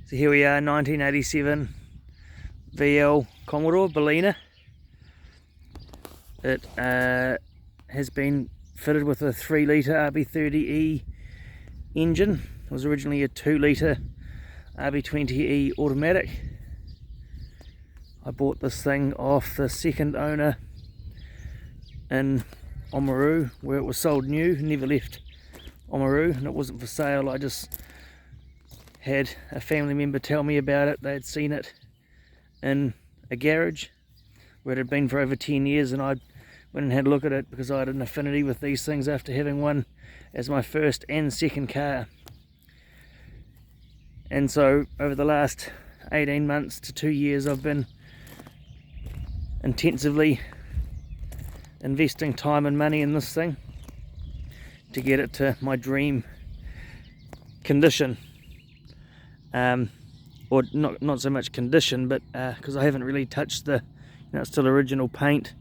So here we are, 1987 VL Commodore berlina. It has been fitted with a 3 litre RB30E engine. It was originally a 2 litre RB20E automatic. I bought this thing off the second owner in Oamaru, where it was sold new. Never left Oamaru, and it wasn't for sale. I just had a family member tell me about it. They had seen it in a garage where it had been for over 10 years, and I went and had a look at it because I had an affinity with these things after having one as my first and second car. And so over the last 18 months to 2 years I've been intensively investing time and money in this thing to get it to my dream condition. Or not so much condition, but because I haven't really touched the, it's still original paint,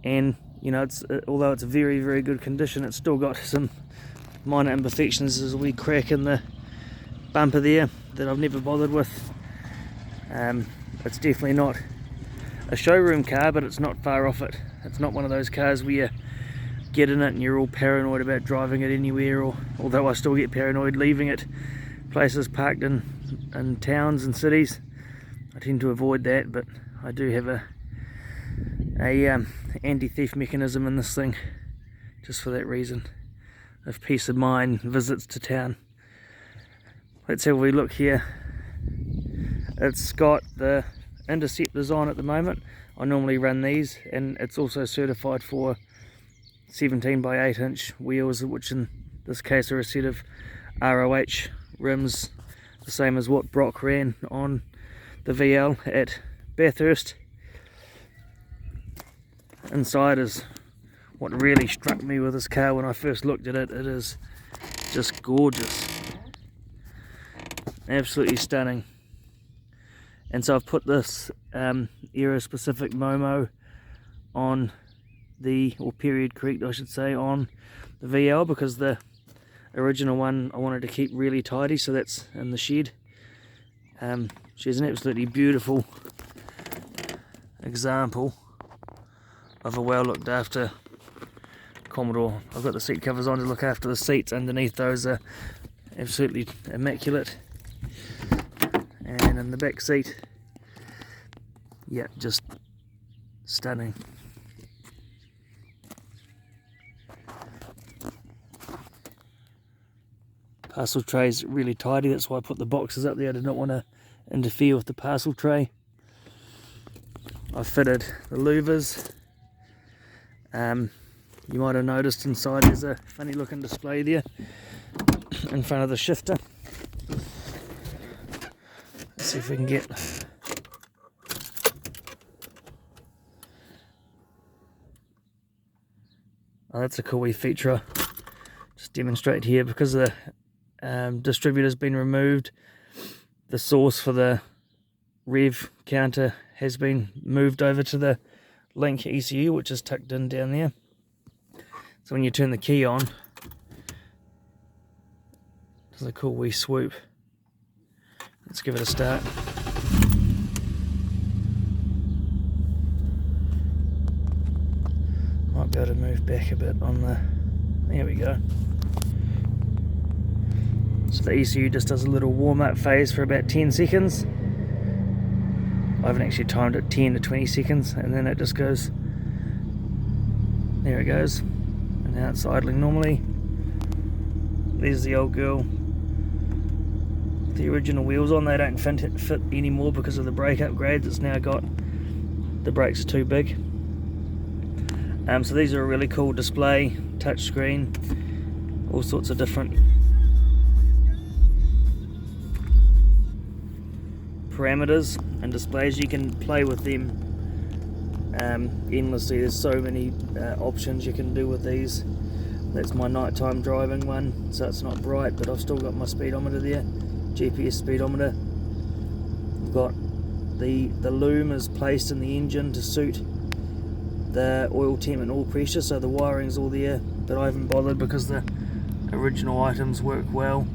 and it's although it's a very, very good condition, it's still got some minor imperfections. There's a wee crack in the bumper there that I've never bothered with. It's definitely not a showroom car, but it's not far off it. It's not one of those cars where you get in it and you're all paranoid about driving it anywhere, or although I still get paranoid leaving it places parked in towns and cities. I tend to avoid that, but I do have a anti-theft mechanism in this thing just for that reason, of peace of mind visits to town. Let's have a wee look here. It's got the interceptors on at the moment. I normally run these, and it's also certified for 17 by 8 inch wheels, which in this case are a set of ROH rims, the same as what Brock ran on the VL at Bathurst. Inside is what really struck me with this car when I first looked at it. It is just gorgeous, absolutely stunning. And so I've put this era specific Momo on or period correct I should say, on the VL, because the original one I wanted to keep really tidy, so that's in the shed. She's an absolutely beautiful example of a well looked after Commodore. I've got the seat covers on to look after the seats. Underneath those are absolutely immaculate, and in the back seat, yeah, just stunning. Parcel tray's really tidy, that's why I put the boxes up there. I did not want to interfere with the parcel tray. I've fitted the louvers. You might have noticed inside there's a funny looking display there in front of the shifter. Let's see if we can get that's a cool wee feature. Just demonstrate here, because the distributor's been removed, the source for the rev counter has been moved over to the link ECU, which is tucked in down there. So when you turn the key on, there's a cool wee swoop. Let's give it a start. Might be able to move back a bit on the, there we go. So the ECU just does a little warm-up phase for about 10 seconds. I haven't actually timed it, 10 to 20 seconds, and then it just goes, there it goes, and now it's idling normally. There's the old girl, the original wheels on. They don't fit anymore because of the brake upgrades. It's now got, the brakes are too big. So these are a really cool display, touchscreen, all sorts of different parameters and displays. You can play with them endlessly. There's so many options you can do with these. That's my nighttime driving one, so it's not bright, but I've still got my speedometer there, GPS speedometer. I've got the loom is placed in the engine to suit the oil temp and oil pressure, so the wiring's all there, but I haven't bothered because the original items work well.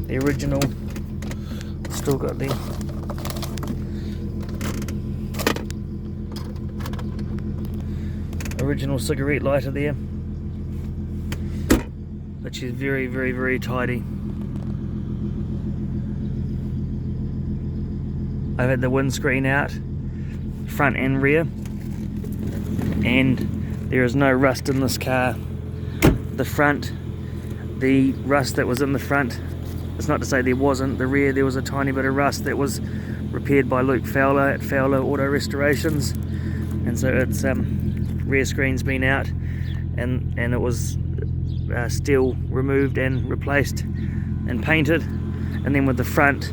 the original, still got the original cigarette lighter there, which is very, very, very tidy. I've had the windscreen out, front and rear, and there is no rust in this car. The front, the rust that was in the front, it's not to say there wasn't. The rear, there was a tiny bit of rust that was repaired by Luke Fowler at Fowler Auto Restorations, and so its rear screen's been out, and it was still removed and replaced and painted. And then with the front,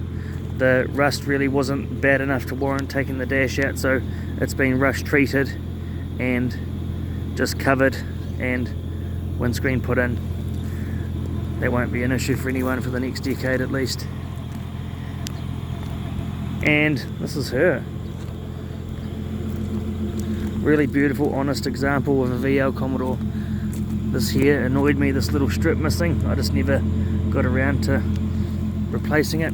the rust really wasn't bad enough to warrant taking the dash out, so it's been rust treated and just covered and windscreen put in. That won't be an issue for anyone for the next decade at least. And this is her. Really beautiful, honest example of a VL Commodore. This here annoyed me, this little strip missing. I just never got around to replacing it.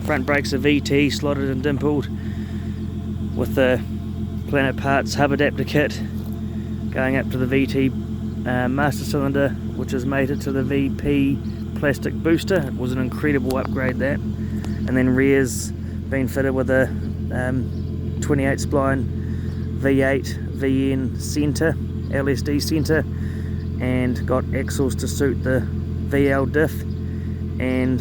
Front brakes are VT, slotted and dimpled, with the Planet Parts hub adapter kit going up to the VT master cylinder, which is mated to the VP plastic booster. It was an incredible upgrade, that. And then rear's been fitted with a 28 spline V8 VN centre, LSD centre, and got axles to suit the VL diff, and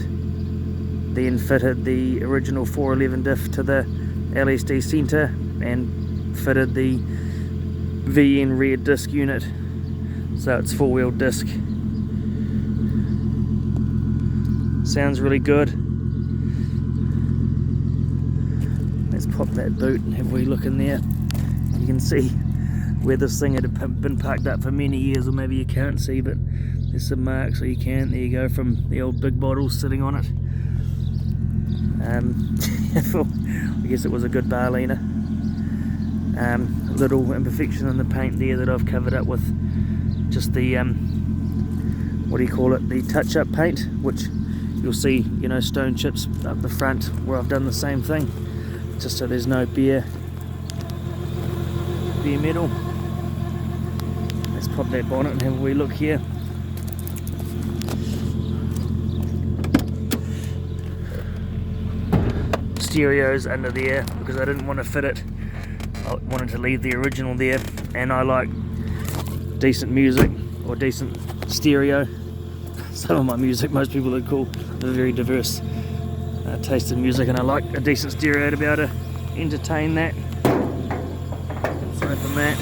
then fitted the original 411 diff to the LSD centre and fitted the VN rear disc unit, so it's 4-wheel disc. Sounds really good. Let's pop that boot and have a wee look in there. You can see where this thing had been parked up for many years, or maybe you can't see, but there's some marks, so you can. There you go, from the old big bottles sitting on it. I guess it was a good berlina. Little imperfection in the paint there that I've covered up with just the what do you call it, the touch-up paint, which you'll see, you know, stone chips up the front where I've done the same thing, just so there's no bare metal. Let's pop that bonnet and have a wee look here. Stereos under there because I didn't want to fit it. I wanted to leave the original there, and I like decent music or decent stereo. Some of my music, most people would call a very diverse taste in music, and I like a decent stereo to be able to entertain that. Let's open that.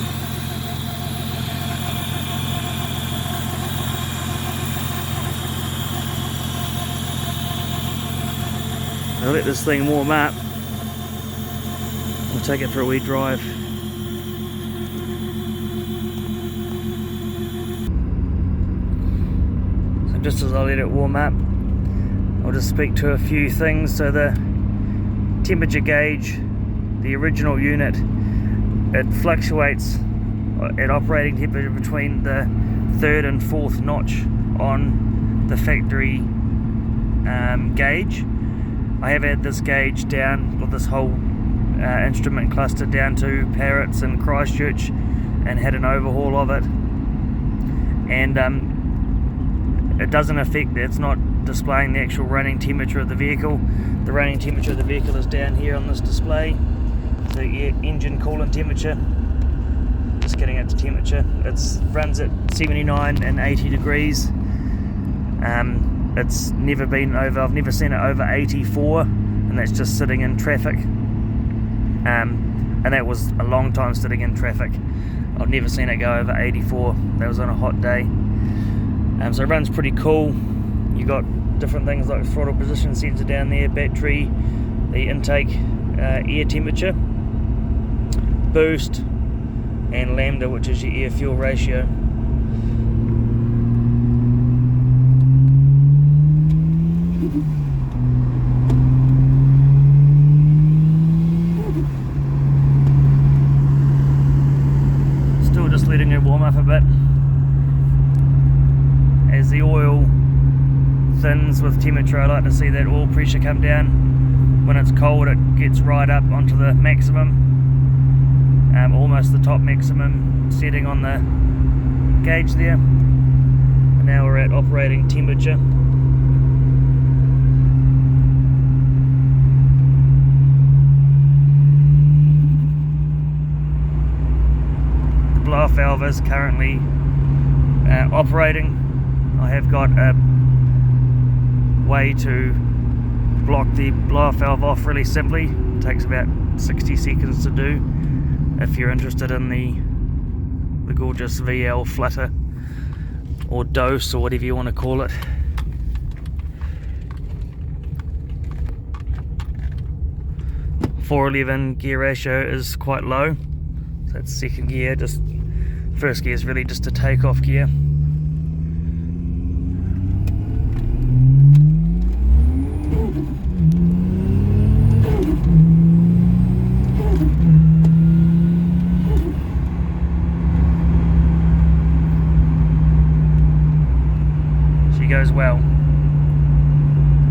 I'll let this thing warm up. We'll take it for a wee drive. So just as I let it warm up, I'll just speak to a few things. So the temperature gauge, the original unit, it fluctuates at operating temperature between the 3rd and 4th notch on the factory gauge. I have had this gauge down, with this whole instrument cluster, down to Parrots in Christchurch, and had an overhaul of it, and it doesn't affect, it's not displaying the actual running temperature of the vehicle. The running temperature of the vehicle is down here on this display, the engine coolant temperature. Just getting up to temperature. It runs at 79 and 80 degrees. It's never been over, I've never seen it over 84, and that's just sitting in traffic. And that was a long time sitting in traffic. I've never seen it go over 84. That was on a hot day. So it runs pretty cool. You got different things like throttle position sensor down there, battery, the intake air temperature, boost, and lambda, which is your air fuel ratio. Still just letting it warm up a bit as the oil thins with temperature. I like to see that oil pressure come down. When it's cold, it gets right up onto the maximum, almost the top maximum setting on the gauge there. And now we're at operating temperature. The blow off valve is currently operating. I have got a way to block the blow off valve off really simply. It takes about 60 seconds to do if you're interested in the gorgeous VL flutter or dose or whatever you want to call it. .411 gear ratio is quite low, so that's second gear. Just first gear is really just a takeoff gear. She goes well.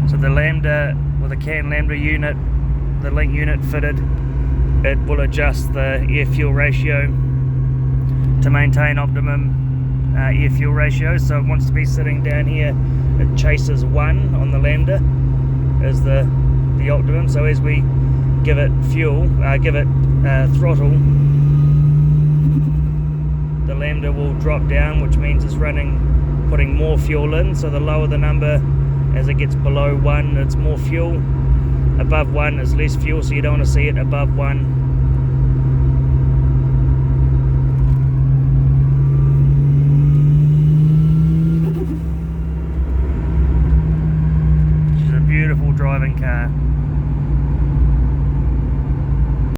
So the Lambda, with a CAN Lambda unit, the link unit fitted, it will adjust the air fuel ratio to maintain optimum air fuel ratio. So it wants to be sitting down here, it chases 1 on the Lambda as the optimum. So as we give it fuel, give it throttle, the Lambda will drop down, which means it's putting more fuel in. So the lower the number, as it gets below 1, it's more fuel. Above 1 is less fuel, so you don't want to see it above 1. She's a beautiful driving car.